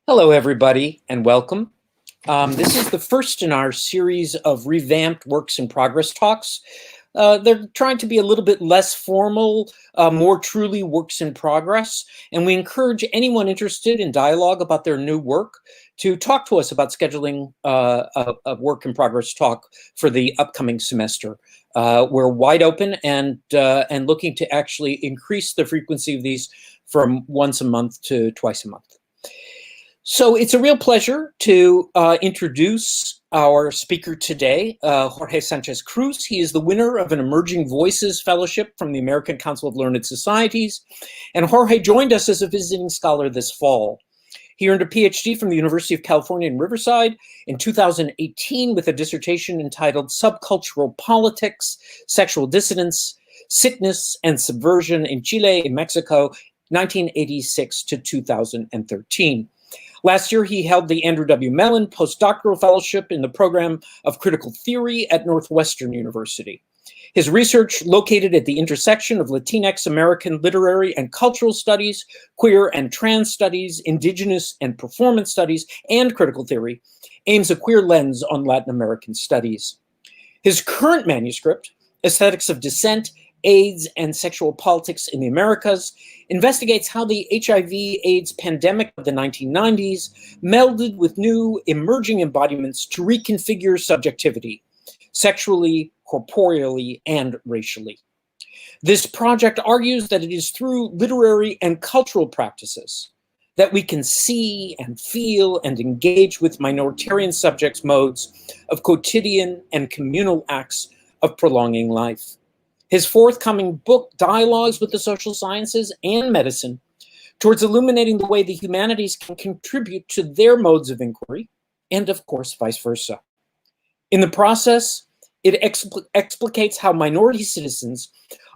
Hello, everybody, and welcome. This is the first in our series of revamped Works in Progress talks. They're trying to be a little bit less formal, more truly works in progress, and we encourage anyone interested in dialogue about their new work to talk to us about scheduling a work in progress talk for the upcoming semester. We're wide open and looking to actually increase the frequency of these from once a month to twice a month. So it's a real pleasure to introduce our speaker today, Jorge Sánchez Cruz. He is the winner of an Emerging Voices Fellowship from the American Council of Learned Societies, and Jorge joined us as a visiting scholar this fall. He earned a PhD from the University of California in Riverside in 2018 with a dissertation entitled Subcultural Politics, Sexual Dissidence, Sickness, and Subversion in Chile and Mexico, 1986 to 2013. Last year, he held the Andrew W. Mellon Postdoctoral Fellowship in the Program of Critical Theory at Northwestern University. His research, located at the intersection of Latinx American literary and cultural studies, queer and trans studies, indigenous and performance studies, and critical theory, aims a queer lens on Latin American studies. His current manuscript, Aesthetics of Dissent, AIDS and Sexual Politics in the Americas, investigates how the HIV/AIDS pandemic of the 1990s melded with new emerging embodiments to reconfigure subjectivity, sexually, corporeally, and racially. This project argues that it is through literary and cultural practices that we can see and feel and engage with minoritarian subjects' modes of quotidian and communal acts of prolonging life. His forthcoming book dialogues with the social sciences and medicine towards illuminating the way the humanities can contribute to their modes of inquiry, and of course, vice versa. In the process, it explicates how minority citizens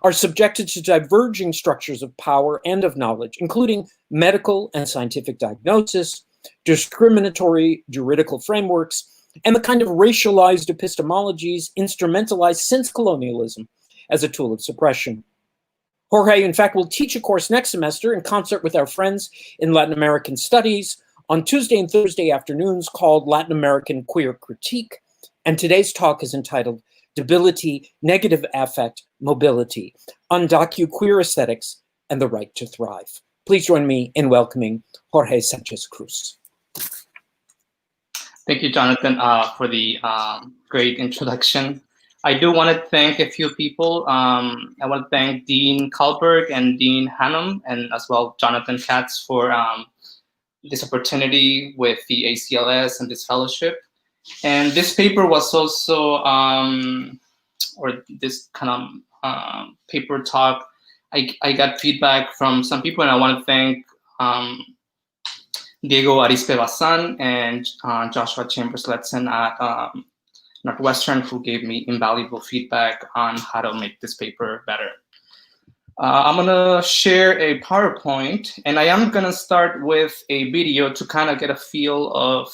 are subjected to diverging structures of power and of knowledge, including medical and scientific diagnosis, discriminatory juridical frameworks, and the kind of racialized epistemologies instrumentalized since colonialism as a tool of suppression. Jorge, in fact, will teach a course next semester in concert with our friends in Latin American Studies on Tuesday and Thursday afternoons called Latin American Queer Critique, and today's talk is entitled Debility, Negative Affect, Mobility, Undocu-Queer Aesthetics, and the Right to Thrive. Please join me in welcoming Jorge Sánchez Cruz. Thank you, Jonathan, for the great introduction. I do want to thank a few people. I want to thank Dean Kalberg and Dean Hannum, and as well Jonathan Katz for this opportunity with the ACLS and this fellowship. And this paper was also, or this kind of paper talk, I got feedback from some people, and I want to thank Diego Arispe Bazan and Joshua Chambers-Letson at Northwestern, who gave me invaluable feedback on how to make this paper better. I'm gonna share a PowerPoint, and I am gonna start with a video to kind of get a feel of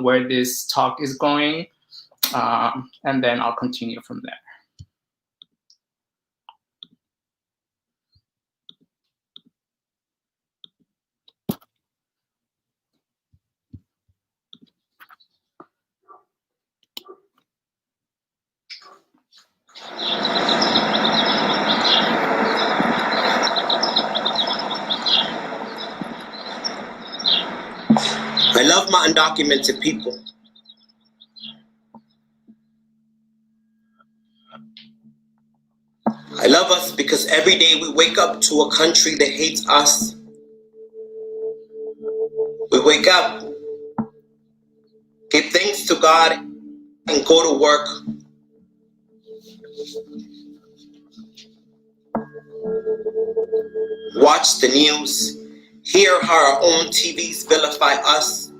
where this talk is going, and then I'll continue from there. I love my undocumented people. I love us because every day we wake up to a country that hates us. We wake up, give thanks to God, and go to work. Watch the news, hear how our own TVs vilify us.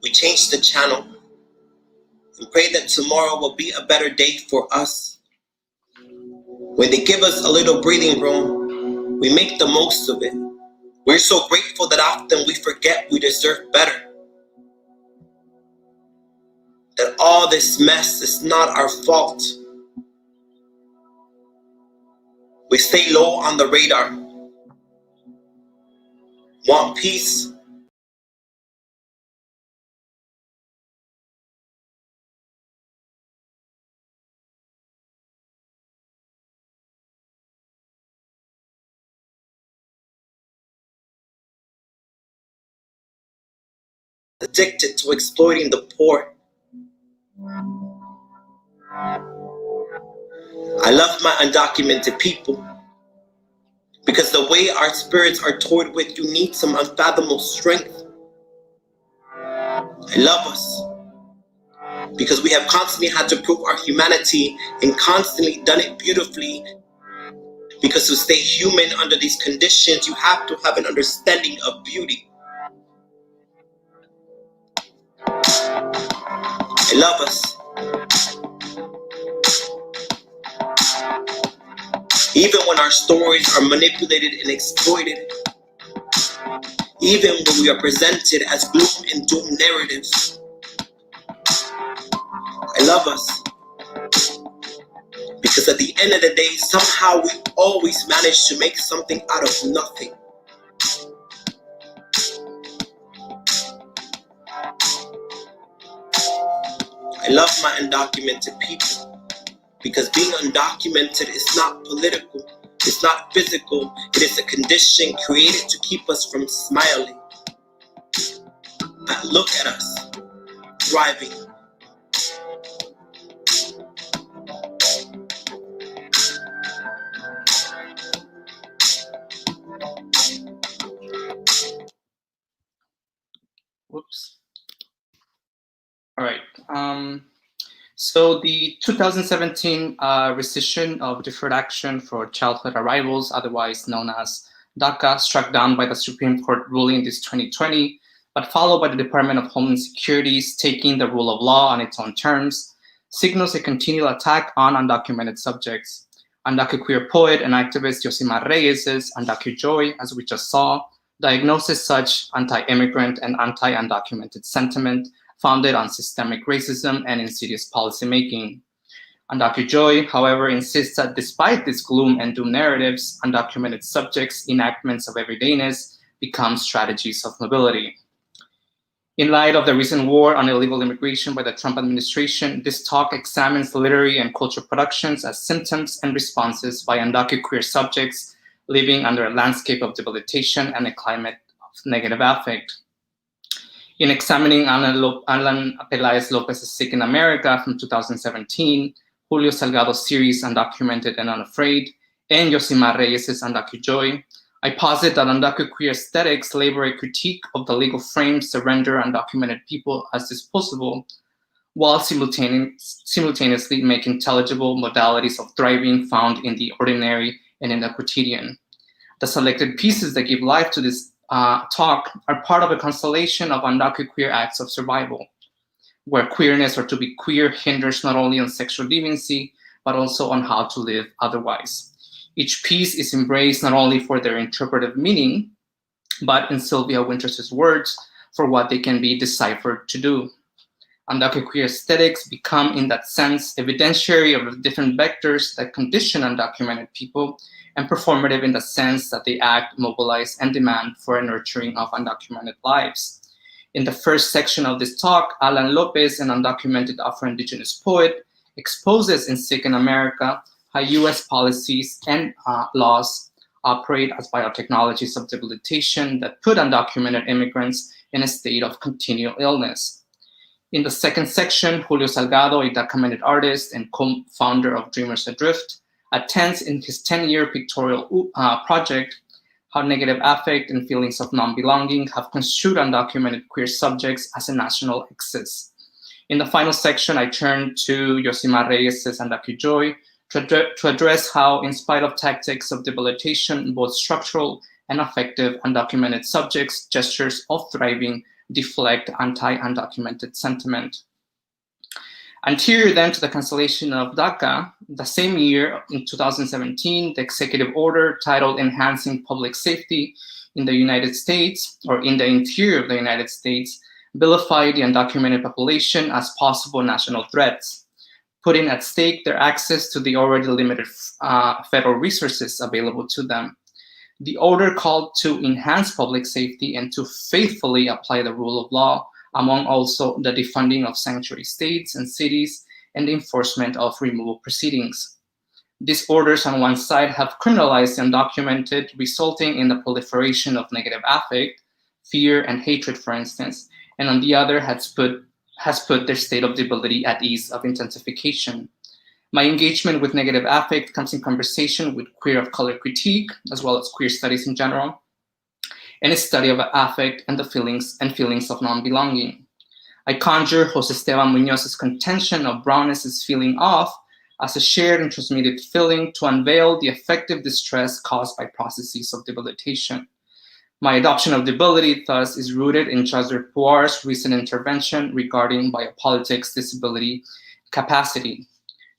We change the channel and pray that tomorrow will be a better day for us. When they give us a little breathing room, we make the most of it. We're so grateful that often we forget we deserve better. That all this mess is not our fault. We stay low on the radar. Want peace? Addicted to exploiting the poor. I love my undocumented people because the way our spirits are toyed with, you need some unfathomable strength. I love us because we have constantly had to prove our humanity and constantly done it beautifully. Because to stay human under these conditions, you have to have an understanding of beauty. I love us. Even when our stories are manipulated and exploited, even when we are presented as gloom and doom narratives, I love us. Because at the end of the day, somehow we always manage to make something out of nothing. I love my undocumented people because being undocumented is not political, it's not physical, it is a condition created to keep us from smiling. But look at us, thriving. Whoops. All right. So the 2017 rescission of deferred action for childhood arrivals, otherwise known as DACA, struck down by the Supreme Court ruling this 2020, but followed by the Department of Homeland Security's taking the rule of law on its own terms, signals a continual attack on undocumented subjects. Undocu-Queer poet and activist Yosimar Reyes's Undocu-Joy, as we just saw, diagnoses such anti-immigrant and anti-undocumented sentiment founded on systemic racism and insidious policymaking. Undocu-Joy, however, insists that despite this gloom and doom narratives, undocumented subjects' enactments of everydayness become strategies of mobility. In light of the recent war on illegal immigration by the Trump administration, this talk examines literary and cultural productions as symptoms and responses by Undocu-Queer subjects living under a landscape of debilitation and a climate of negative affect. In examining Alan Pelaez Lopez's Sick in America from 2017, Julio Salgado's series Undocumented and Unafraid, and Yosimar Reyes's Undocu-Joy, I posit that Undocu-Queer aesthetics labor a critique of the legal frames that render undocumented people as disposable, while simultaneously make intelligible modalities of thriving found in the ordinary and in the quotidian. The selected pieces that give life to this talk are part of a constellation of Undocu-Queer acts of survival, where queerness or to be queer hinders not only on sexual deviancy, but also on how to live otherwise. Each piece is embraced not only for their interpretive meaning, but in Sylvia Winters' words, for what they can be deciphered to do. Undocu-Queer aesthetics become, in that sense, evidentiary of the different vectors that condition undocumented people, and performative in the sense that they act, mobilize, and demand for a nurturing of undocumented lives. In the first section of this talk, Alan Lopez, an undocumented Afro-Indigenous poet, exposes in Sick in America how US policies and laws operate as biotechnologies of debilitation that put undocumented immigrants in a state of continual illness. In the second section, Julio Salgado, a documented artist and co-founder of Dreamers Adrift, attends in his 10-year pictorial project how negative affect and feelings of non-belonging have construed undocumented queer subjects as a national excess. In the final section, I turn to Yosimar Reyes's Undocu-Joy to address how, in spite of tactics of debilitation, both structural and affective undocumented subjects' gestures of thriving deflect anti-undocumented sentiment. Anterior then to the cancellation of DACA, the same year, in 2017, the executive order titled Enhancing Public Safety in the United States, or in the interior of the United States, vilified the undocumented population as possible national threats, putting at stake their access to the already limited federal resources available to them. The order called to enhance public safety and to faithfully apply the rule of law, among also the defunding of sanctuary states and cities and the enforcement of removal proceedings. These orders on one side have criminalized the undocumented, resulting in the proliferation of negative affect, fear and hatred, for instance, and on the other has put their state of debility at ease of intensification. My engagement with negative affect comes in conversation with queer of color critique, as well as queer studies in general, and a study of affect and the feelings of non-belonging. I conjure Jose Esteban Muñoz's contention of brownness is feeling off as a shared and transmitted feeling to unveil the affective distress caused by processes of debilitation. My adoption of debility, thus, is rooted in Jasper Puar's recent intervention regarding biopolitics disability capacity,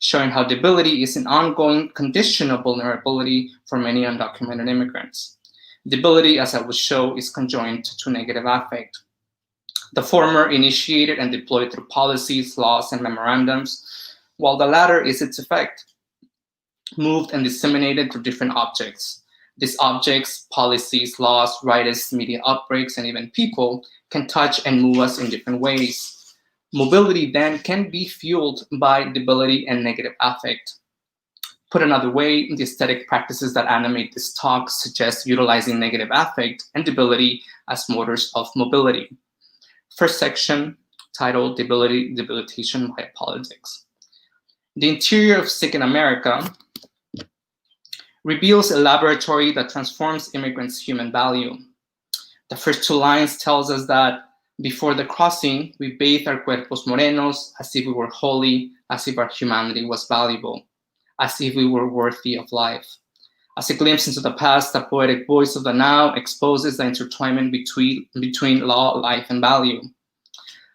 showing how debility is an ongoing condition of vulnerability for many undocumented immigrants. Debility, as I will show, is conjoined to negative affect. The former initiated and deployed through policies, laws, and memorandums, while the latter is its effect, moved and disseminated through different objects. These objects, policies, laws, rights, media outbreaks, and even people can touch and move us in different ways. Mobility then can be fueled by debility and negative affect. Put another way, the aesthetic practices that animate this talk suggest utilizing negative affect and debility as motors of mobility. First section, titled Debility, Debilitation, Biopolitics. The interior of Sick in America reveals a laboratory that transforms immigrants' human value. The first two lines tells us that before the crossing, we bathe our cuerpos morenos as if we were holy, as if our humanity was valuable, as if we were worthy of life. As a glimpse into the past, the poetic voice of the now exposes the intertwinement between law, life, and value.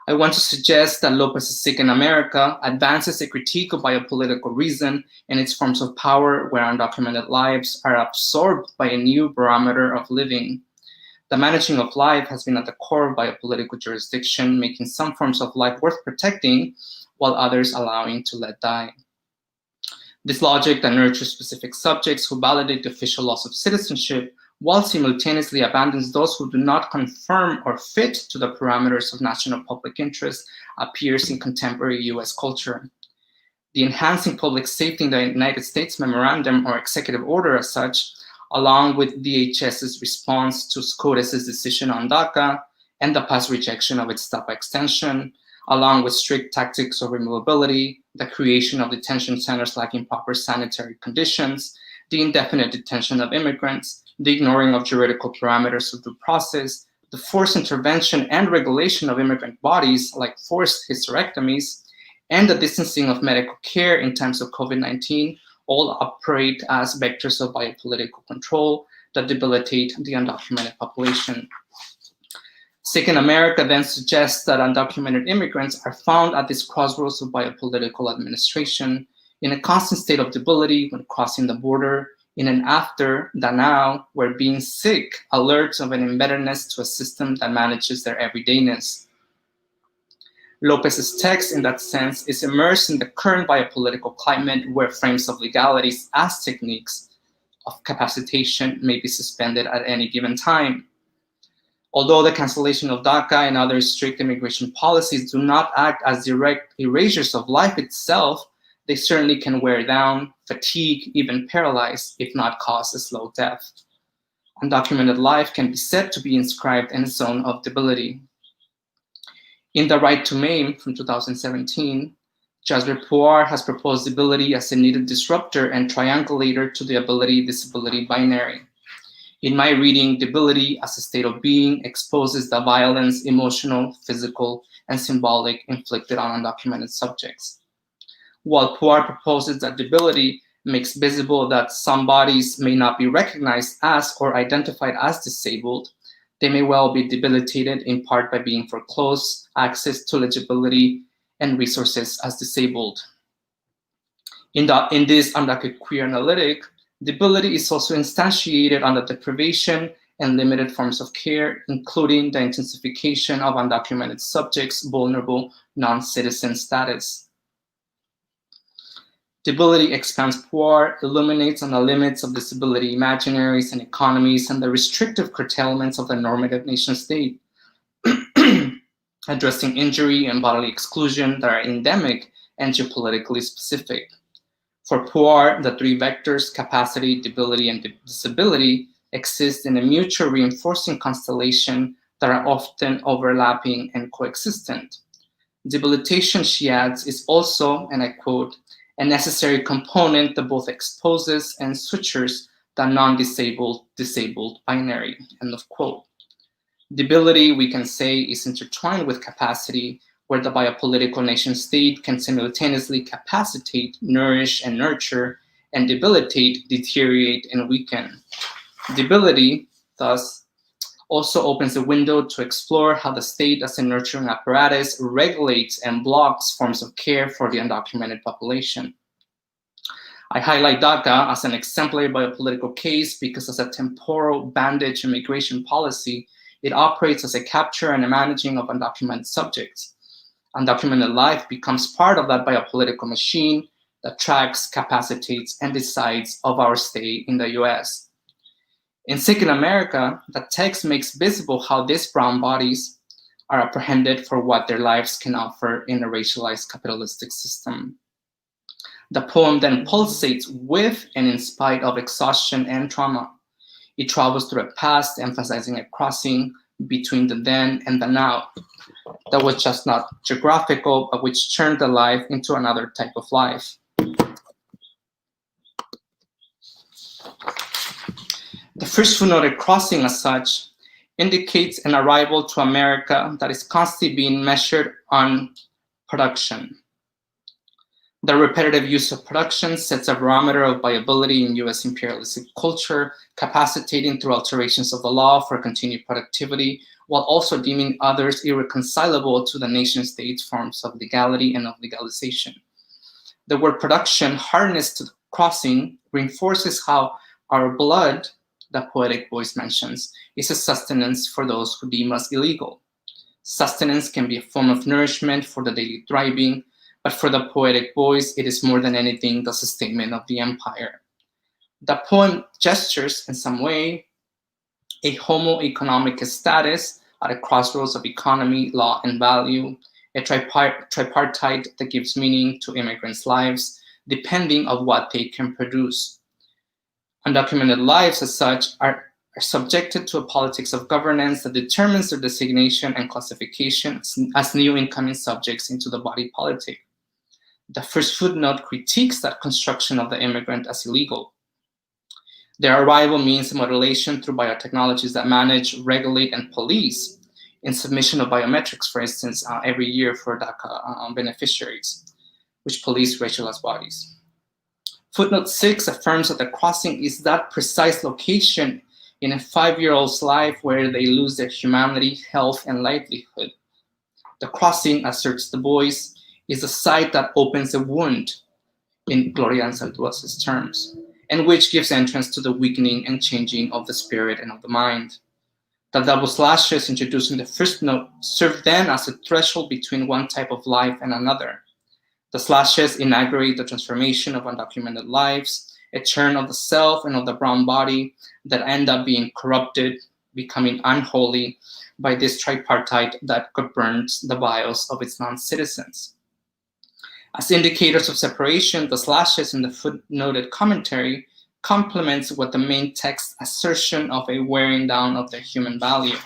I want to suggest that Lopez's Sick in America advances a critique of biopolitical reason and its forms of power where undocumented lives are absorbed by a new barometer of living. The managing of life has been at the core of biopolitical jurisdiction, making some forms of life worth protecting while others allowing to let die. This logic that nurtures specific subjects who validate the official laws of citizenship while simultaneously abandons those who do not conform or fit to the parameters of national public interest appears in contemporary US culture. The Enhancing Public Safety in the United States Memorandum or Executive Order as such, along with DHS's response to SCOTUS's decision on DACA and the past rejection of its DAPA extension, along with strict tactics of removability, the creation of detention centers lacking proper sanitary conditions, the indefinite detention of immigrants, the ignoring of juridical parameters of due process, the forced intervention and regulation of immigrant bodies like forced hysterectomies, and the distancing of medical care in times of COVID-19 all operate as vectors of biopolitical control that debilitate the undocumented population. Sick in America then suggests that undocumented immigrants are found at this crossroads of biopolitical administration in a constant state of debility when crossing the border, in an after the now, where being sick alerts of an embeddedness to a system that manages their everydayness. Lopez's text, in that sense, is immersed in the current biopolitical climate where frames of legalities as techniques of capacitation may be suspended at any given time. Although the cancellation of DACA and other strict immigration policies do not act as direct erasures of life itself, they certainly can wear down, fatigue, even paralyze, if not cause a slow death. Undocumented life can be said to be inscribed in a zone of debility. In The Right to Maim from 2017, Jasper Puar has proposed debility as a needed disruptor and triangulator to the ability-disability binary. In my reading, debility as a state of being exposes the violence, emotional, physical, and symbolic inflicted on undocumented subjects. While Puar proposes that debility makes visible that some bodies may not be recognized as or identified as disabled, they may well be debilitated in part by being foreclosed access to legibility and resources as disabled. In this Undocu-Queer analytic, debility is also instantiated on the deprivation and limited forms of care, including the intensification of undocumented subjects' vulnerable non-citizen status. Debility expands poor, illuminates on the limits of disability imaginaries and economies and the restrictive curtailments of the normative nation state, addressing injury and bodily exclusion that are endemic and geopolitically specific. For poor, the three vectors, capacity, debility, and disability, exist in a mutual reinforcing constellation that are often overlapping and coexistent. Debilitation, she adds, is also, and I quote, a necessary component that both exposes and sutures the non-disabled, disabled binary, end of quote. Debility, we can say, is intertwined with capacity, where the biopolitical nation state can simultaneously capacitate, nourish, and nurture, and debilitate, deteriorate, and weaken. Debility, thus, also opens a window to explore how the state as a nurturing apparatus regulates and blocks forms of care for the undocumented population. I highlight DACA as an exemplary biopolitical case because as a temporal bandage immigration policy, it operates as a capture and a managing of undocumented subjects. Undocumented life becomes part of that biopolitical machine that tracks, capacitates, and decides of our stay in the US. In Sick in America, the text makes visible how these brown bodies are apprehended for what their lives can offer in a racialized capitalistic system. The poem then pulsates with and in spite of exhaustion and trauma. It travels through a past, emphasizing a crossing between the then and the now that was just not geographical, but which turned the life into another type of life. The first footnoted crossing, as such, indicates an arrival to America that is constantly being measured on production. The repetitive use of production sets a barometer of viability in US imperialistic culture, capacitating through alterations of the law for continued productivity, while also deeming others irreconcilable to the nation-state's forms of legality and of legalization. The word production, harnessed to the crossing, reinforces how our blood, the poetic voice mentions, is a sustenance for those who deem us illegal. Sustenance can be a form of nourishment for the daily thriving, but for the poetic voice, it is more than anything the sustainment of the empire. The poem gestures, in some way, a homo economicus status at a crossroads of economy, law, and value, a tripartite that gives meaning to immigrants' lives, depending on what they can produce. Undocumented lives, as such, are subjected to a politics of governance that determines their designation and classification as new incoming subjects into the body politic. The first footnote critiques that construction of the immigrant as illegal. Their arrival means modulation through biotechnologies that manage, regulate, and police in submission of biometrics, for instance, every year for DACA beneficiaries, which police racialized bodies. Footnote 6 affirms that the crossing is that precise location in a 5-year-old's life where they lose their humanity, health, and livelihood. The crossing, asserts Du Bois, is a site that opens a wound, in Gloria Anzalduas' terms, and which gives entrance to the weakening and changing of the spirit and of the mind. The double slashes introduced in the first note serve then as a threshold between one type of life and another. The slashes inaugurate the transformation of undocumented lives, a churn of the self and of the brown body that end up being corrupted, becoming unholy by this tripartite that governs the bios of its non-citizens. As indicators of separation, the slashes in the footnoted commentary complements what the main text assertion of a wearing down of their human value.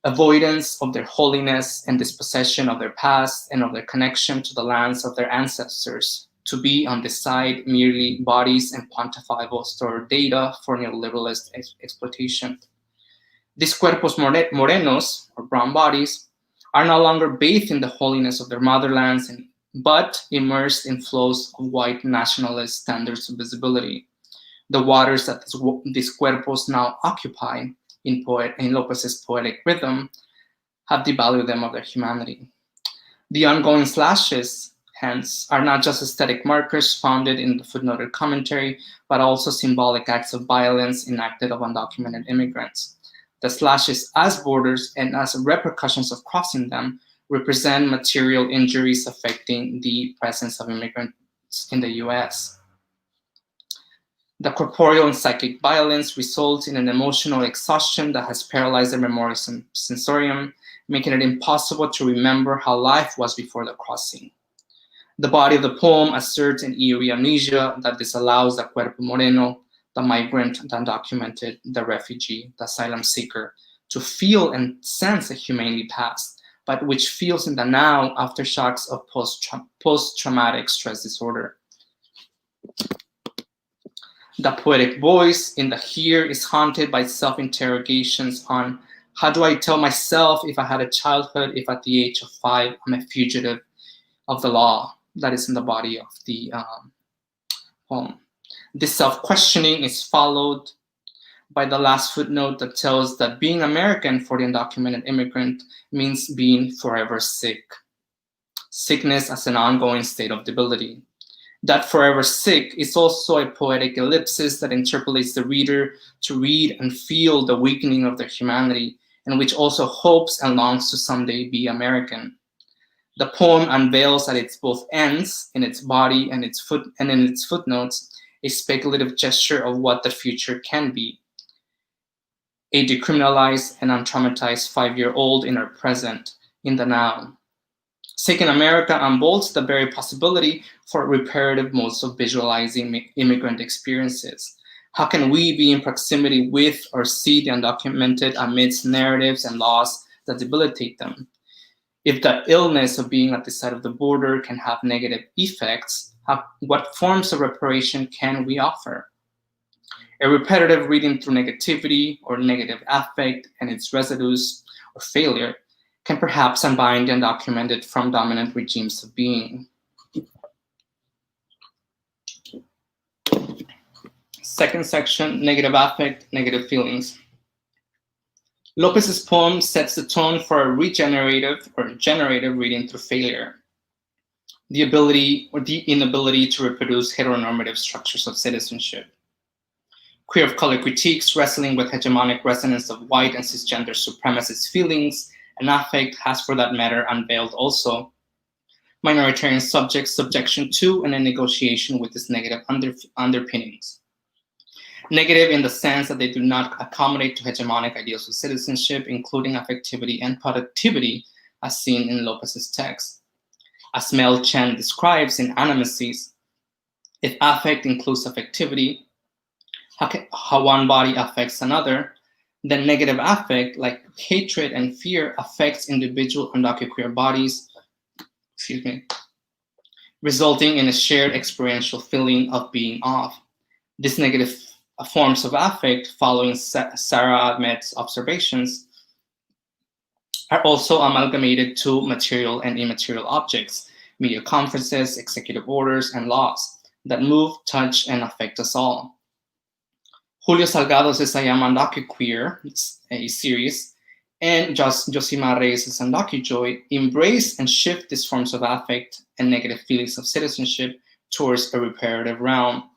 Avoidance of their holiness and dispossession of their past and of their connection to the lands of their ancestors, to be on the side merely bodies and quantifiable stored data for neoliberalist exploitation. These cuerpos morenos, or brown bodies, are no longer bathed in the holiness of their motherlands, but immersed in flows of white nationalist standards of visibility. The waters that these cuerpos now occupy, in Lopez's poetic rhythm, have devalued them of their humanity. The ongoing slashes, hence, are not just aesthetic markers founded in the footnoted commentary, but also symbolic acts of violence enacted of undocumented immigrants. The slashes as borders and as repercussions of crossing them represent material injuries affecting the presence of immigrant in the US. The corporeal and psychic violence results in an emotional exhaustion that has paralyzed the memory sensorium, making it impossible to remember how life was before the crossing. The body of the poem asserts an eerie amnesia that disallows the cuerpo moreno, the migrant, the undocumented, the refugee, the asylum seeker, to feel and sense a humanely past, but which feels in the now aftershocks of post-traumatic stress disorder. The poetic voice in the here is haunted by self-interrogations on how do I tell myself if I had a childhood, if at the age of 5 I'm a fugitive of the law. That is in the body of the poem. This self-questioning is followed by the last footnote that tells that being American for the undocumented immigrant means being forever sick. Sickness as an ongoing state of debility. That forever sick is also a poetic ellipsis that interpolates the reader to read and feel the weakening of their humanity, and which also hopes and longs to someday be American. The poem unveils at its both ends, in its body and in its footnotes, a speculative gesture of what the future can be. A decriminalized and untraumatized 5-year-old in our present, in the now. Sick in America unbolts the very possibility for reparative modes of visualizing immigrant experiences. How can we be in proximity with or see the undocumented amidst narratives and laws that debilitate them? If the illness of being at the side of the border can have negative effects, what forms of reparation can we offer? A repetitive reading through negativity or negative affect and its residues or failure can perhaps unbind the undocumented from dominant regimes of being. Second section, negative affect, negative feelings. Lopez's poem sets the tone for a regenerative or generative reading through failure. The ability or the inability to reproduce heteronormative structures of citizenship. Queer of color critiques wrestling with hegemonic resonance of white and cisgender supremacist feelings and affect has, for that matter, unveiled also minoritarian subjects' subjection to and a negotiation with its negative underpinnings. Negative in the sense that they do not accommodate to hegemonic ideals of citizenship, including affectivity and productivity, as seen in Lopez's text. As Mel Chen describes in Animacies, if affect includes affectivity, how one body affects another, then negative affect, like hatred and fear, affects individual Undocu-Queer bodies, resulting in a shared experiential feeling of being off. These negative forms of affect, following Sarah Ahmed's observations, are also amalgamated to material and immaterial objects, media conferences, executive orders, and laws that move, touch, and affect us all. Julio Salgado's I Am Undocu-Queer, a series, and Josimar Reyes' Undocu-Joy embrace and shift these forms of affect and negative feelings of citizenship towards a reparative realm.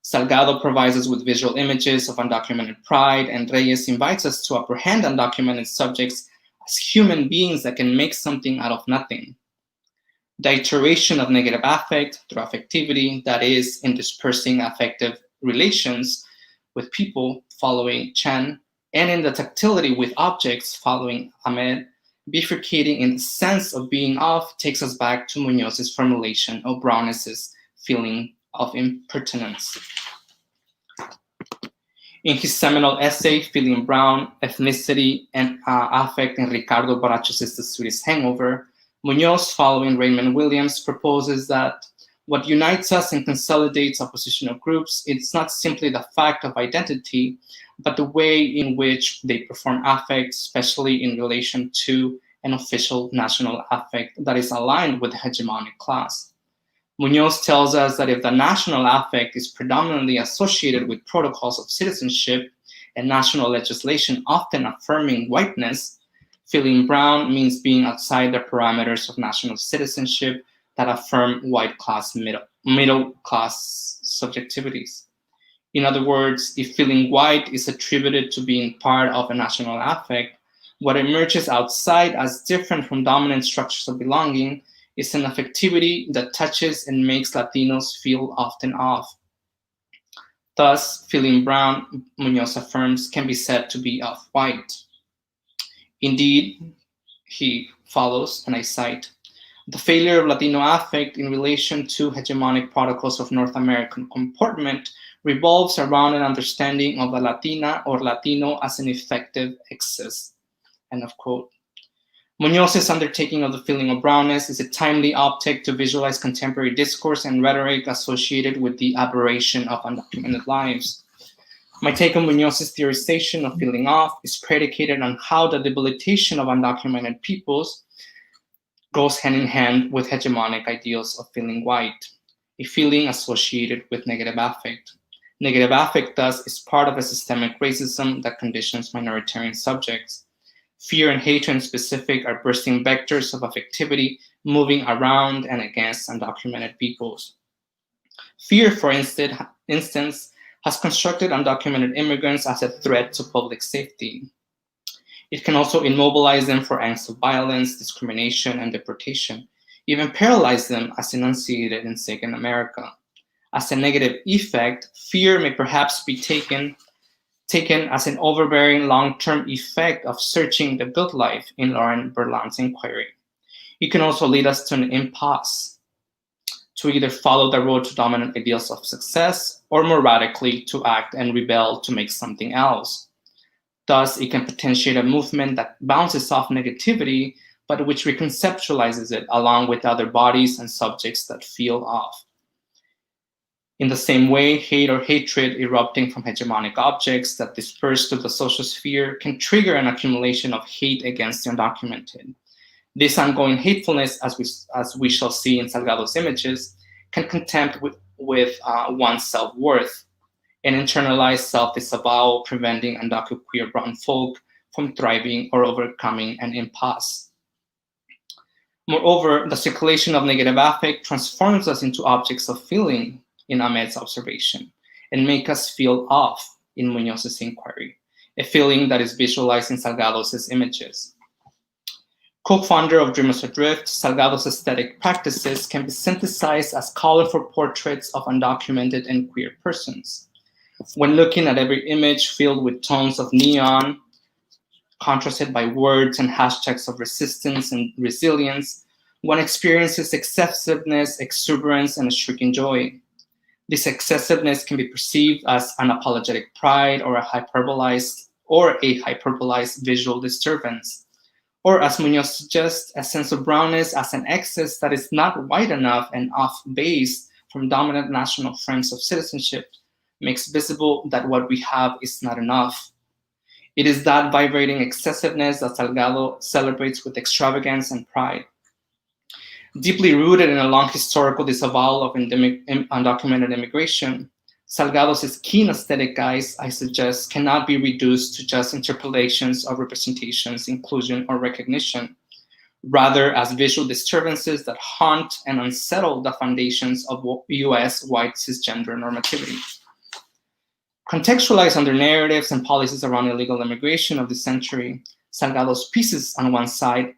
Salgado provides us with visual images of undocumented pride, and Reyes invites us to apprehend undocumented subjects as human beings that can make something out of nothing. The iteration of negative affect through affectivity, that is, in dispersing affective relations with people following Chen, and in the tactility with objects following Ahmed, bifurcating in the sense of being off, takes us back to Muñoz's formulation of Browness's feeling of impertinence. In his seminal essay, Feeling Brown, Ethnicity and Affect in Ricardo Barachos' The Sweetest Hangover, Muñoz, following Raymond Williams, proposes that what unites us and consolidates oppositional groups, it's not simply the fact of identity, but the way in which they perform affect, especially in relation to an official national affect that is aligned with the hegemonic class. Muñoz tells us that if the national affect is predominantly associated with protocols of citizenship and national legislation often affirming whiteness, feeling brown means being outside the parameters of national citizenship that affirm white class middle class subjectivities. In other words, if feeling white is attributed to being part of a national affect, what emerges outside as different from dominant structures of belonging is an affectivity that touches and makes Latinos feel often off. Thus, feeling brown, Muñoz affirms, can be said to be off-white. Indeed, he follows, and I cite, the failure of Latino affect in relation to hegemonic protocols of North American comportment revolves around an understanding of a Latina or Latino as an effective excess. End of quote. Muñoz's undertaking of the feeling of brownness is a timely optic to visualize contemporary discourse and rhetoric associated with the aberration of undocumented lives. My take on Muñoz's theorization of feeling off is predicated on how the debilitation of undocumented peoples goes hand in hand with hegemonic ideals of feeling white, a feeling associated with negative affect. Negative affect, thus, is part of a systemic racism that conditions minoritarian subjects. Fear and hatred in specific are bursting vectors of affectivity moving around and against undocumented peoples. Fear, for instance, has constructed undocumented immigrants as a threat to public safety. It can also immobilize them for acts of violence, discrimination, and deportation, even paralyze them as enunciated in SIG in America. As a negative effect, fear may perhaps be taken as an overbearing long-term effect of searching the good life in Lauren Berlant's inquiry. It can also lead us to an impasse, to either follow the road to dominant ideals of success or more radically to act and rebel to make something else. Thus, it can potentiate a movement that bounces off negativity, but which reconceptualizes it along with other bodies and subjects that feel off. In the same way, hate or hatred erupting from hegemonic objects that disperse to the social sphere can trigger an accumulation of hate against the undocumented. This ongoing hatefulness, as we shall see in Salgado's images, can contempt with one's self-worth, an internalized self-disavowal preventing Undocu-Queer brown folk from thriving or overcoming an impasse. Moreover, the circulation of negative affect transforms us into objects of feeling in Ahmed's observation, and make us feel off in Muñoz's inquiry, a feeling that is visualized in Salgado's images. Co-founder of Dreamers Adrift, Salgado's aesthetic practices can be synthesized as colorful portraits of undocumented and queer persons. When looking at every image filled with tones of neon, contrasted by words and hashtags of resistance and resilience, one experiences excessiveness, exuberance, and a shrieking joy. This excessiveness can be perceived as unapologetic pride or a hyperbolized visual disturbance, or as Muñoz suggests, a sense of brownness as an excess that is not wide enough and off base from dominant national frames of citizenship, makes visible that what we have is not enough. It is that vibrating excessiveness that Salgado celebrates with extravagance and pride. Deeply rooted in a long historical disavowal of undocumented immigration, Salgado's keen aesthetic eyes, I suggest, cannot be reduced to just interpolations of representations, inclusion, or recognition, rather as visual disturbances that haunt and unsettle the foundations of US white cisgender normativity. Contextualized under narratives and policies around illegal immigration of the century, Salgado's pieces on one side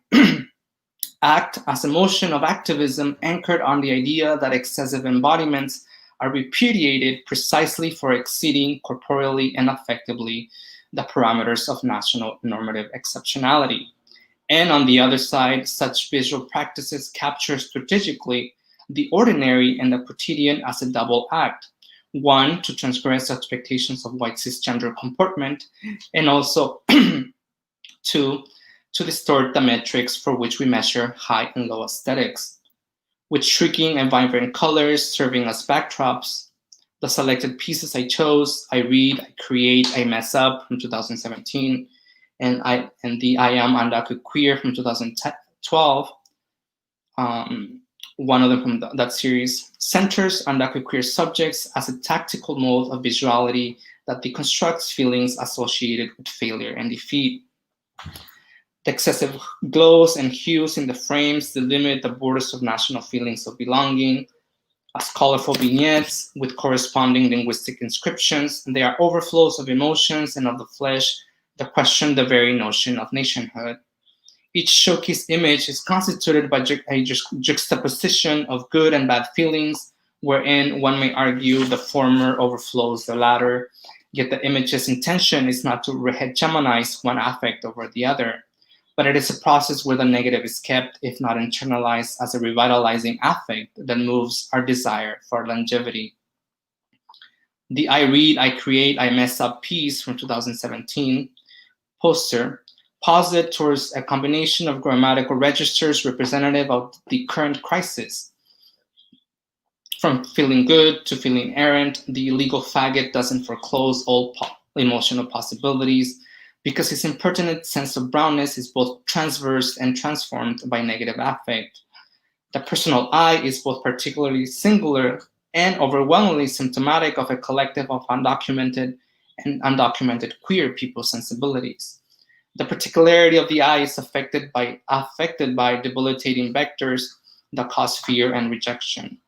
act as a motion of activism anchored on the idea that excessive embodiments are repudiated precisely for exceeding corporeally and affectively the parameters of national normative exceptionality. And on the other side, such visual practices capture strategically the ordinary and the quotidian as a double act. One, to transgress expectations of white cisgender comportment, and also two, to distort the metrics for which we measure high and low aesthetics. With shrieking and vibrant colors serving as backdrops, the selected pieces I chose, I read, I create, I mess up from 2017, and the I Am Undocu-Queer from 2012, one of them from that series, centers Undocu-Queer subjects as a tactical mode of visuality that deconstructs feelings associated with failure and defeat. The excessive glows and hues in the frames delimit the borders of national feelings of belonging. As colorful vignettes with corresponding linguistic inscriptions, they are overflows of emotions and of the flesh that question the very notion of nationhood. Each showcase image is constituted by a juxtaposition of good and bad feelings, wherein one may argue the former overflows the latter, yet the image's intention is not to hegemonize one affect over the other, but it is a process where the negative is kept, if not internalized, as a revitalizing affect that moves our desire for longevity. The I Read, I Create, I Mess Up piece from 2017 poster posited towards a combination of grammatical registers representative of the current crisis. From feeling good to feeling errant, the illegal faggot doesn't foreclose all emotional possibilities because his impertinent sense of brownness is both transverse and transformed by negative affect. The personal I is both particularly singular and overwhelmingly symptomatic of a collective of undocumented and undocumented queer people's sensibilities. The particularity of the I is affected by debilitating vectors that cause fear and rejection.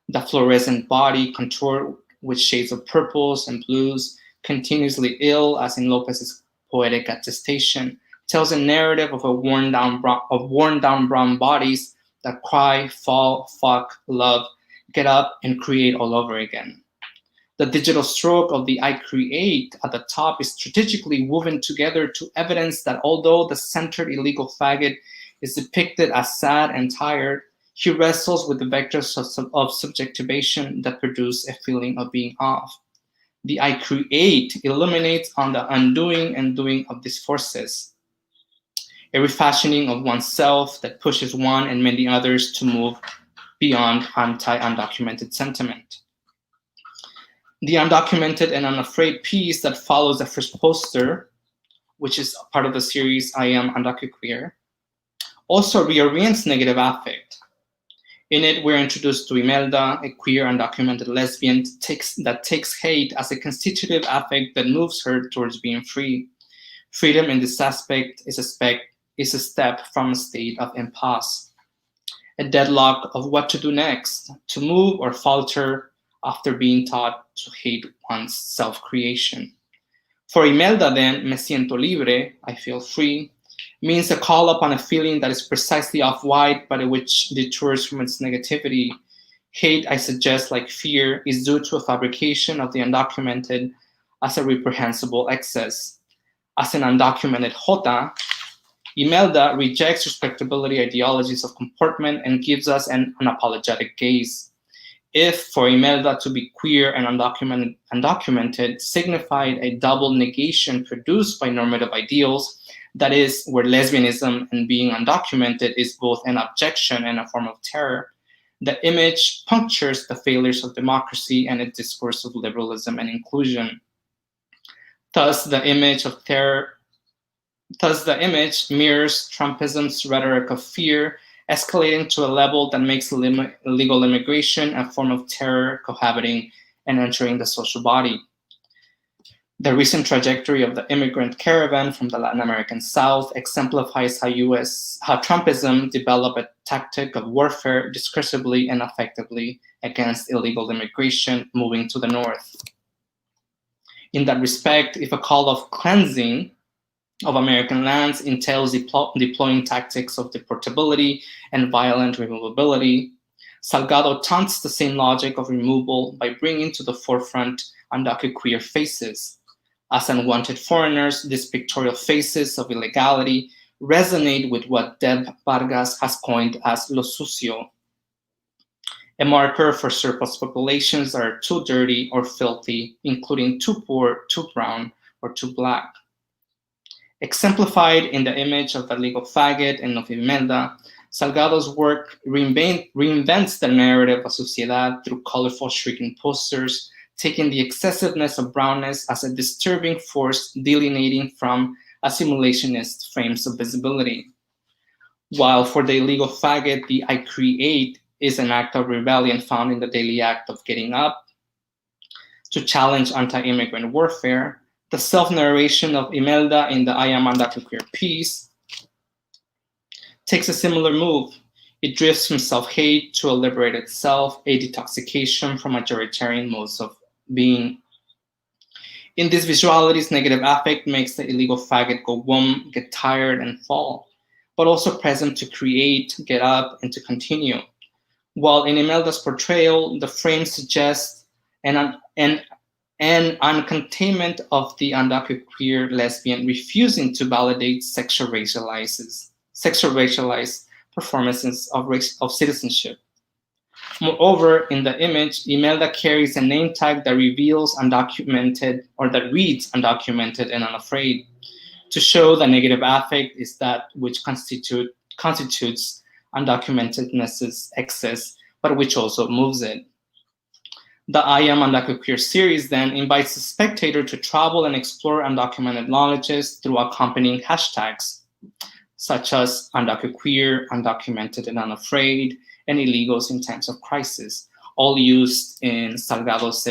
The fluorescent body, contoured with shades of purples and blues, continuously ill, as in Lopez's poetic attestation, tells a narrative of worn down brown bodies that cry, fall, fuck, love, get up, and create all over again. The digital stroke of the I Create at the top is strategically woven together to evidence that although the centered illegal faggot is depicted as sad and tired, he wrestles with the vectors of subjectivation that produce a feeling of being off. The I Create illuminates on the undoing and doing of these forces, a refashioning of oneself that pushes one and many others to move beyond anti-undocumented sentiment. The Undocumented and Unafraid piece that follows the first poster, which is part of the series I Am Undocu-Queer, also reorients negative affect. In it, we're introduced to Imelda, a queer undocumented lesbian that takes hate as a constitutive affect that moves her towards being free. Freedom in this aspect is a step from a state of impasse, a deadlock of what to do next, to move or falter after being taught to hate one's self-creation. For Imelda, then, me siento libre, I feel free, means a call upon a feeling that is precisely off-white, but which detours from its negativity. Hate, I suggest, like fear, is due to a fabrication of the undocumented as a reprehensible excess. As an undocumented Jota, Imelda rejects respectability ideologies of comportment and gives us an unapologetic gaze. If for Imelda to be queer and undocumented signified a double negation produced by normative ideals, that is, where lesbianism and being undocumented is both an objection and a form of terror, the image punctures the failures of democracy and its discourse of liberalism and inclusion. Thus, the image mirrors Trumpism's rhetoric of fear, escalating to a level that makes illegal immigration a form of terror cohabiting and entering the social body. The recent trajectory of the immigrant caravan from the Latin American South exemplifies how Trumpism developed a tactic of warfare discursively and effectively against illegal immigration moving to the North. In that respect, if a call of cleansing of American lands entails deploying tactics of deportability and violent removability, Salgado taunts the same logic of removal by bringing to the forefront Undocu-Queer faces. As unwanted foreigners, these pictorial faces of illegality resonate with what Deb Vargas has coined as lo sucio, a marker for surplus populations that are too dirty or filthy, including too poor, too brown, or too black. Exemplified in the image of the legal faggot and of Imelda, Salgado's work reinvents the narrative of sociedad through colorful shrieking posters, taking the excessiveness of brownness as a disturbing force delineating from assimilationist frames of visibility. While for the illegal faggot, the I Create is an act of rebellion found in the daily act of getting up to challenge anti-immigrant warfare, the self-narration of Imelda in the I Am Undocu-Queer piece takes a similar move. It drifts from self-hate to a liberated self, a detoxification from majoritarian modes of being. In these visualities, negative affect makes the illegal faggot go whoom, get tired, and fall. but also present to create, get up, and to continue. While in Imelda's portrayal, the frame suggests an uncontainment of the Undocu-Queer lesbian refusing to validate sexual racialized performances of citizenship. Moreover, in the image, Imelda carries a name tag that reveals undocumented, or that reads undocumented and unafraid, to show that negative affect is that which constitutes undocumentedness's excess, but which also moves it. The I Am Undocu-Queer series then invites the spectator to travel and explore undocumented knowledges through accompanying hashtags, such as Undocu-Queer, Undocumented and Unafraid, and Illegals in Times of Crisis, all used in Salgado's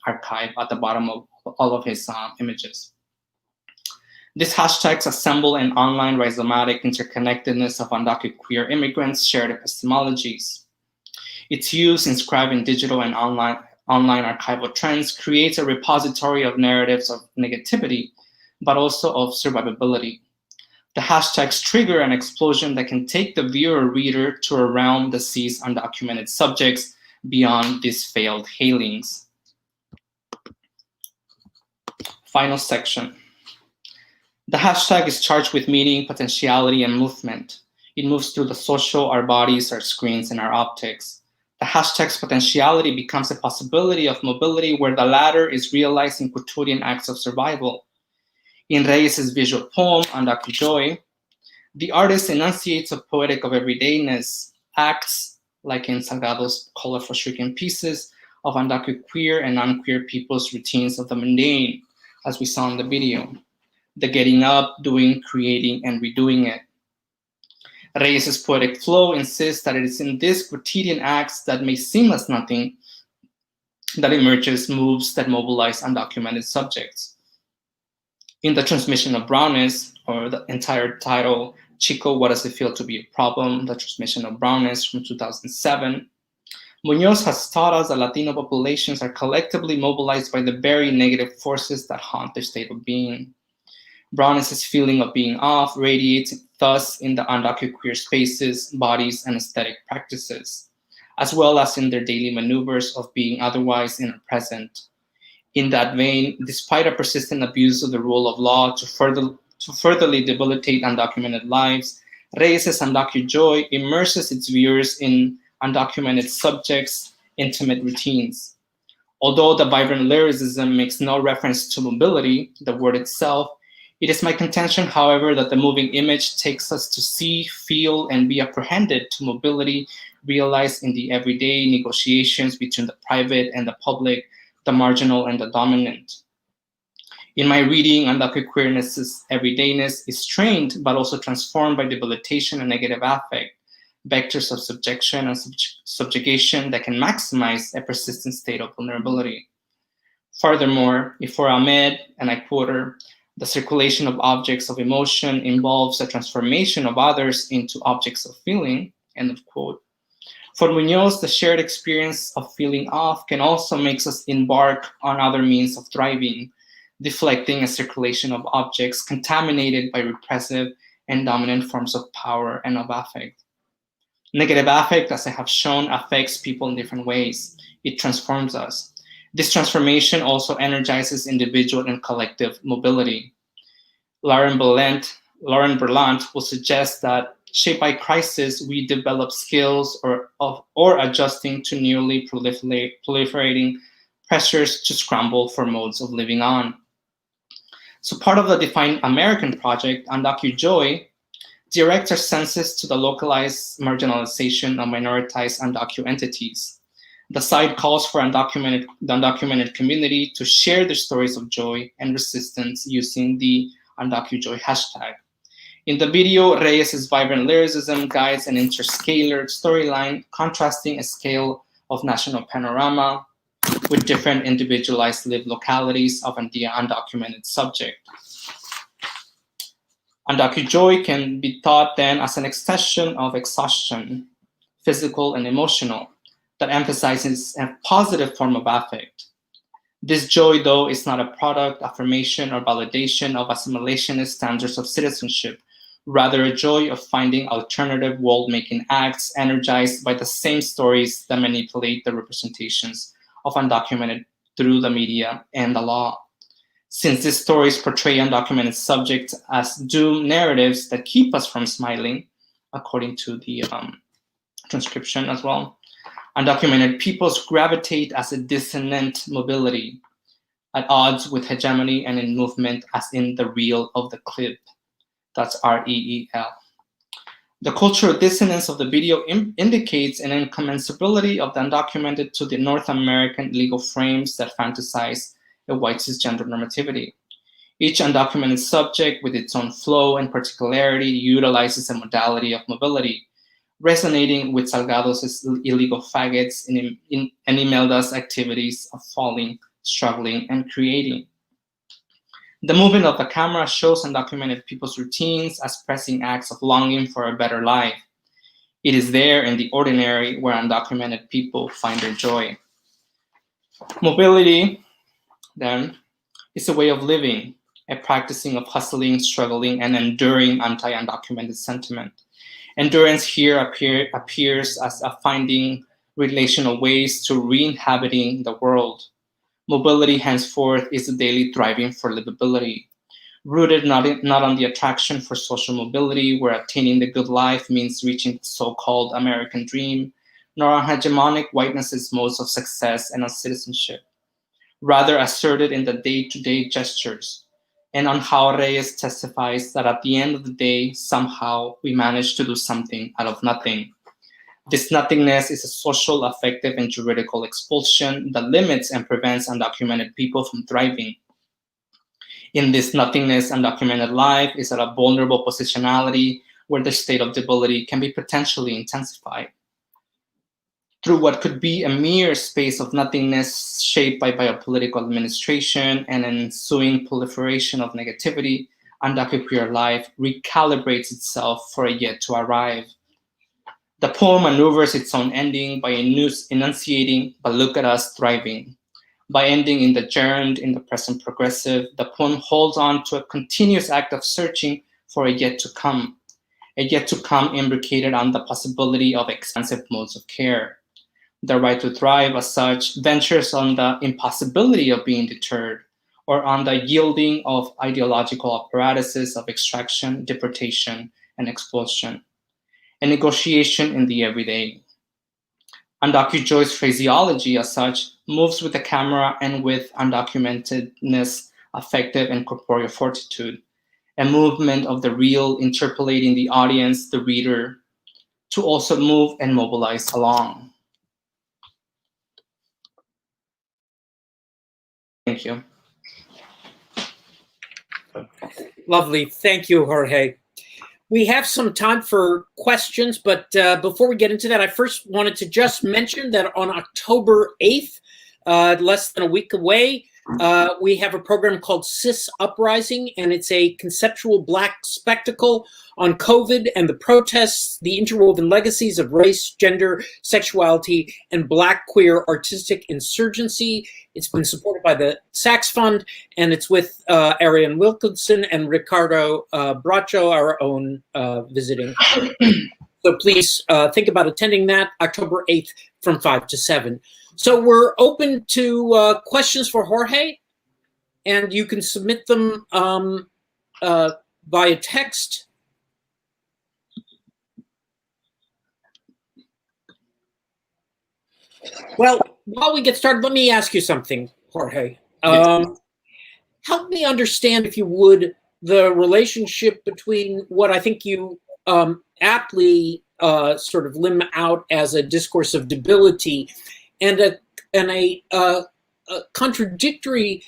archive at the bottom of all of his images. These hashtags assemble an online rhizomatic interconnectedness of Undocu-Queer immigrants' shared epistemologies. Its use inscribed in digital and online archival trends creates a repository of narratives of negativity, but also of survivability. The hashtags trigger an explosion that can take the viewer or reader to a realm that sees undocumented subjects beyond these failed hailings. Final section. The hashtag is charged with meaning, potentiality, and movement. It moves through the social, our bodies, our screens, and our optics. The hashtag's potentiality becomes a possibility of mobility where the latter is realized in quotidian acts of survival. In Reyes' visual poem, Undocu-Joy, the artist enunciates a poetic of everydayness, acts, like in Salgado's colorful stricken pieces, of Undocu-Queer and non-queer people's routines of the mundane, as we saw in the video. The getting up, doing, creating, and redoing it. Reyes' poetic flow insists that it is in these quotidian acts that may seem as nothing that emerges moves that mobilize undocumented subjects. In The Transmission of Brownness, or the entire title, Chico, What Does It Feel to Be a Problem? The Transmission of Brownness from 2007, Muñoz has taught us that Latino populations are collectively mobilized by the very negative forces that haunt their state of being. Brownness's feeling of being off radiates thus in the Undocu-Queer spaces, bodies, and aesthetic practices, as well as in their daily maneuvers of being otherwise in the present. In that vein, despite a persistent abuse of the rule of law to furtherly debilitate undocumented lives, Reyes' Undocu-Joy immerses its viewers in undocumented subjects' intimate routines. Although the vibrant lyricism makes no reference to mobility, the word itself, it is my contention, however, that the moving image takes us to see, feel, and be apprehended to mobility realized in the everyday negotiations between the private and the public, the marginal and the dominant. In my reading, Undocu-Queerness's everydayness is trained, but also transformed by debilitation and negative affect, vectors of subjection and subjugation that can maximize a persistent state of vulnerability. Furthermore, if for Ahmed, and I quote her, the circulation of objects of emotion involves a transformation of others into objects of feeling, end of quote. For Muñoz, the shared experience of feeling off can also make us embark on other means of thriving, deflecting a circulation of objects contaminated by repressive and dominant forms of power and of affect. Negative affect, as I have shown, affects people in different ways. It transforms us. This transformation also energizes individual and collective mobility. Lauren Berlant will suggest that, shaped by crisis, we develop skills or adjusting to newly proliferating pressures to scramble for modes of living on. So part of the Define American project, Undocu-Joy, directs our senses to the localized marginalization of minoritized undocu entities. The site calls for the undocumented community to share their stories of joy and resistance using the Undocu-Joy hashtag. In the video, Reyes' vibrant lyricism guides an interscalar storyline contrasting a scale of national panorama with different individualized lived localities of the undocumented subject. Undocu-Joy can be thought then as an extension of exhaustion, physical and emotional, that emphasizes a positive form of affect. This joy, though, is not a product, affirmation, or validation of assimilationist standards of citizenship, rather a joy of finding alternative world-making acts energized by the same stories that manipulate the representations of undocumented through the media and the law. Since these stories portray undocumented subjects as doomed narratives that keep us from smiling, according to the transcription as well, undocumented peoples gravitate as a dissonant mobility, at odds with hegemony and in movement as in the reel of the clip. That's REEL. The cultural dissonance of the video indicates an incommensurability of the undocumented to the North American legal frames that fantasize a white cisgender normativity. Each undocumented subject with its own flow and particularity utilizes a modality of mobility, resonating with Salgado's illegal faggots and Imelda's activities of falling, struggling, and creating. The movement of the camera shows undocumented people's routines as pressing acts of longing for a better life. It is there in the ordinary where undocumented people find their joy. Mobility, then, is a way of living, a practicing of hustling, struggling, and enduring anti-undocumented sentiment. Endurance here appears as a finding relational ways to re-inhabiting the world. Mobility henceforth is a daily thriving for livability, rooted not on the attraction for social mobility, where attaining the good life means reaching the so-called American dream, nor on hegemonic whiteness's modes of success and on citizenship, rather asserted in the day-to-day gestures, and on how Reyes testifies that at the end of the day, somehow we manage to do something out of nothing. This nothingness is a social, affective, and juridical expulsion that limits and prevents undocumented people from thriving. In this nothingness, undocumented life is at a vulnerable positionality where the state of debility can be potentially intensified. Through what could be a mere space of nothingness shaped by biopolitical administration and an ensuing proliferation of negativity, Undocu-Queer life recalibrates itself for a yet to arrive. The poem maneuvers its own ending by enunciating, but look at us thriving. By ending in the gerund, in the present progressive, the poem holds on to a continuous act of searching for a yet to come imbricated on the possibility of expansive modes of care. The right to thrive, as such, ventures on the impossibility of being deterred, or on the yielding of ideological apparatuses of extraction, deportation, and expulsion. A negotiation in the everyday. Undocu-Joy's phraseology, as such, moves with the camera and with undocumentedness, affective and corporeal fortitude, a movement of the real interpolating the audience, the reader, to also move and mobilize along. Thank you. Lovely. Thank you, Jorge. We have some time for questions, but before we get into that, I first wanted to just mention that on October 8th, less than a week away, we have a program called Cis Uprising, and it's a conceptual Black spectacle on COVID and the protests, the interwoven legacies of race, gender, sexuality, and Black queer artistic insurgency. It's been supported by the Sachs Fund, and it's with Ariane Wilkinson and Ricardo Bracho, our own visiting. So please think about attending that October 8th from 5 to 7. So we're open to questions for Jorge, and you can submit them via text. Well, while we get started, let me ask you something, Jorge. Help me understand, if you would, the relationship between what I think you aptly sort of limn out as a discourse of debility and a contradictory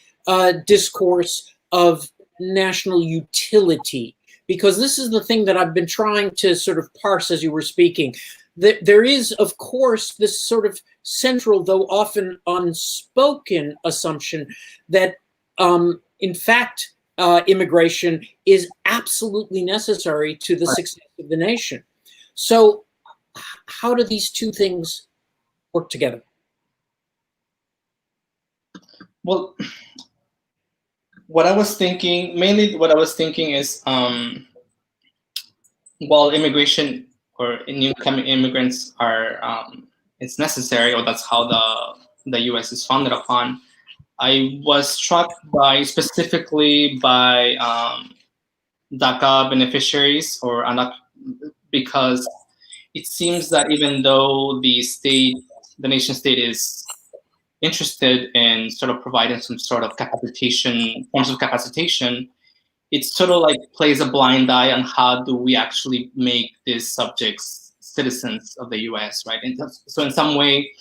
discourse of national utility, because this is the thing that I've been trying to sort of parse as you were speaking. There is, of course, this sort of central, though often unspoken, assumption that, in fact, immigration is absolutely necessary to the success of the nation. So how do these two things work together? Well, what I was thinking is while immigration or new coming immigrants are it's necessary, or that's how the U.S. is founded upon, I was struck by specifically by DACA beneficiaries because it seems that even though the nation state is interested in sort of providing some sort of forms of capacitation, it sort of like plays a blind eye on how do we actually make these subjects citizens of the US, right? And so in some way,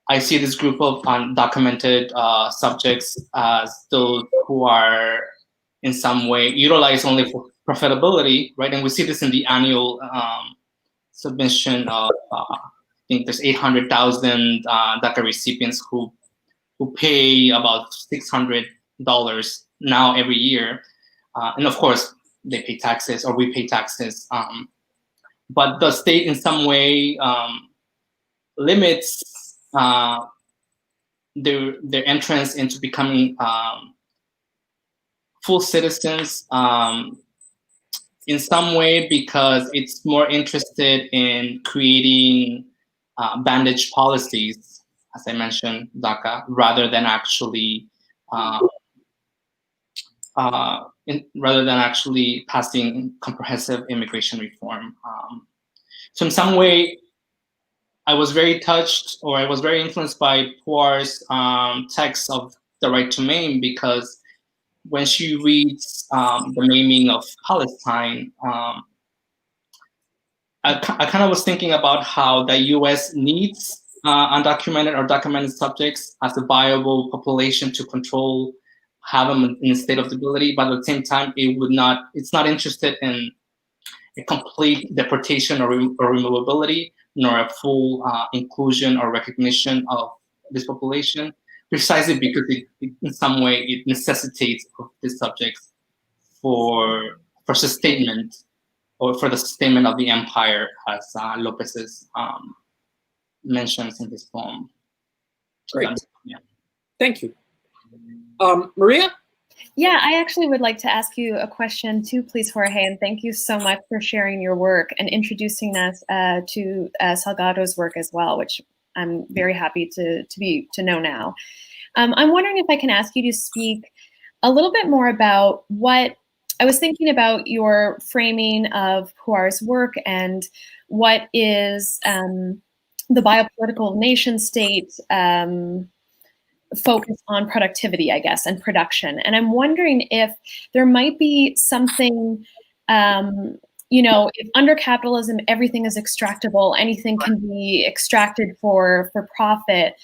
I see this group of undocumented subjects as those who are in some way utilized only for profitability, right? And we see this in the annual submission of, I think there's 800,000 DACA recipients who pay about $600 now every year. And of course, they pay taxes, or we pay taxes. But the state in some way limits their entrance into becoming full citizens in some way, because it's more interested in creating bandage policies, as I mentioned, DACA, rather than actually passing comprehensive immigration reform. So in some way, I was very touched, or I was very influenced by Puar's text of The Right to Maim, because when she reads the maiming of Palestine, I kind of was thinking about how the US needs undocumented or documented subjects as a viable population to control, have them in a state of debility, but at the same time, it's not interested in a complete deportation or removability, nor a full inclusion or recognition of this population, precisely because it in some way it necessitates of these subjects for sustainment, or for the sustainment of the empire, as Lopez's mentions in his poem. Great. Yeah. Thank you. Maria? Yeah, I actually would like to ask you a question too, please, Jorge, and thank you so much for sharing your work and introducing us to Salgado's work as well, which I'm very happy to know now. I'm wondering if I can ask you to speak a little bit more about what I was thinking about your framing of Puar's work and what is the biopolitical nation state focus on productivity, I guess, and production. And I'm wondering if there might be something, if under capitalism, everything is extractable, anything can be extracted for profit.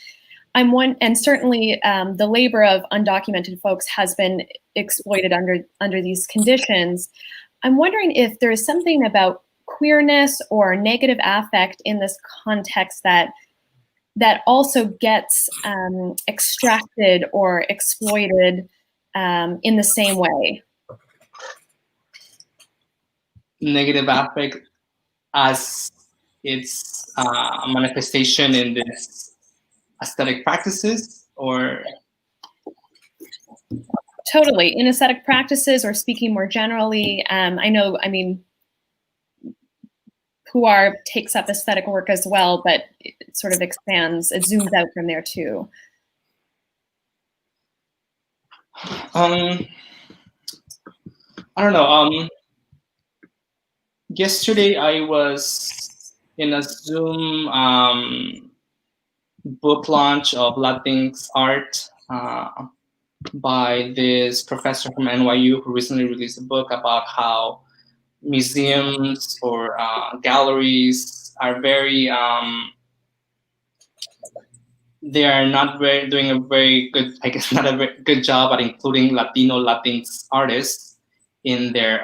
And certainly the labor of undocumented folks has been exploited under these conditions. I'm wondering if there is something about queerness or negative affect in this context that also gets extracted or exploited in the same way. Negative affect as its manifestation in this aesthetic practices, or? Totally, in aesthetic practices, or speaking more generally, Puar takes up aesthetic work as well, but it sort of expands, it zooms out from there too. I don't know. Yesterday I was in a Zoom book launch of Latinx art by this professor from NYU who recently released a book about how museums or galleries are very they are not doing a very good, I guess, not a very good job at including Latinx artists in their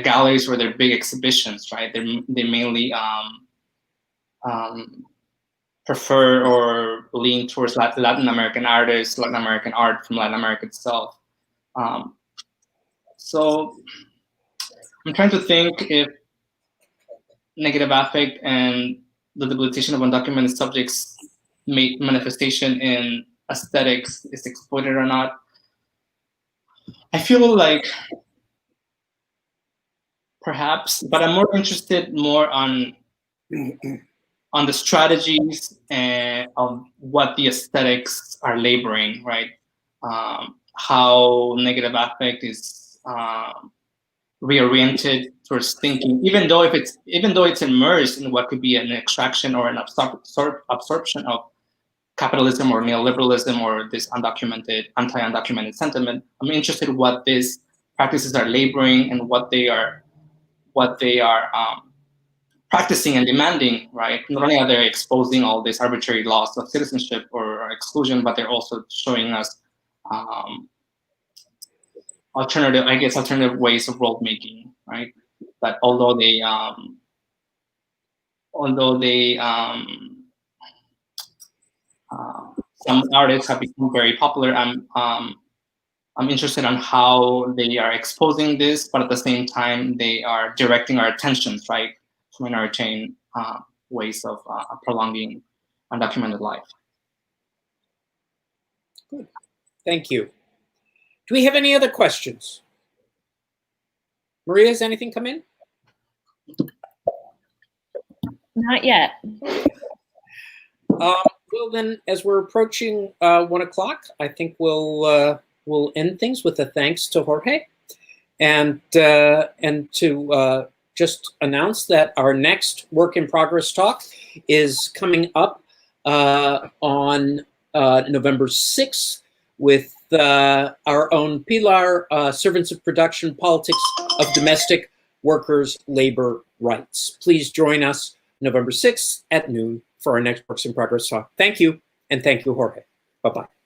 galleries or their big exhibitions, right? They mainly prefer or lean towards Latin American artists, Latin American art from Latin America itself. So I'm trying to think if negative affect and the debilitation of undocumented subjects manifestation in aesthetics is exploited or not. I feel like perhaps, but I'm more interested on the strategies of what the aesthetics are laboring, right? How negative affect is reoriented towards thinking, even though it's immersed in what could be an extraction or an absorption of capitalism or neoliberalism or this anti-undocumented sentiment. I'm interested in what these practices are laboring and what they are practicing and demanding, right? Not only are they exposing all these arbitrary laws of citizenship or exclusion, but they're also showing us alternative ways of world making, right? That although some artists have become very popular, I'm interested in how they are exposing this, but at the same time, they are directing our attentions, right, to minoritarian ways of prolonging undocumented life. Good. Thank you. Do we have any other questions? Maria, has anything come in? Not yet. Well, then, as we're approaching 1 o'clock, I think we'll end things with a thanks to Jorge, and to just announce that our next work in progress talk is coming up on November 6th with our own Pilar, Servants of Production, Politics of Domestic Workers' Labor Rights. Please join us November 6th at noon for our next Works in Progress talk. Thank you, and thank you, Jorge. Bye-bye.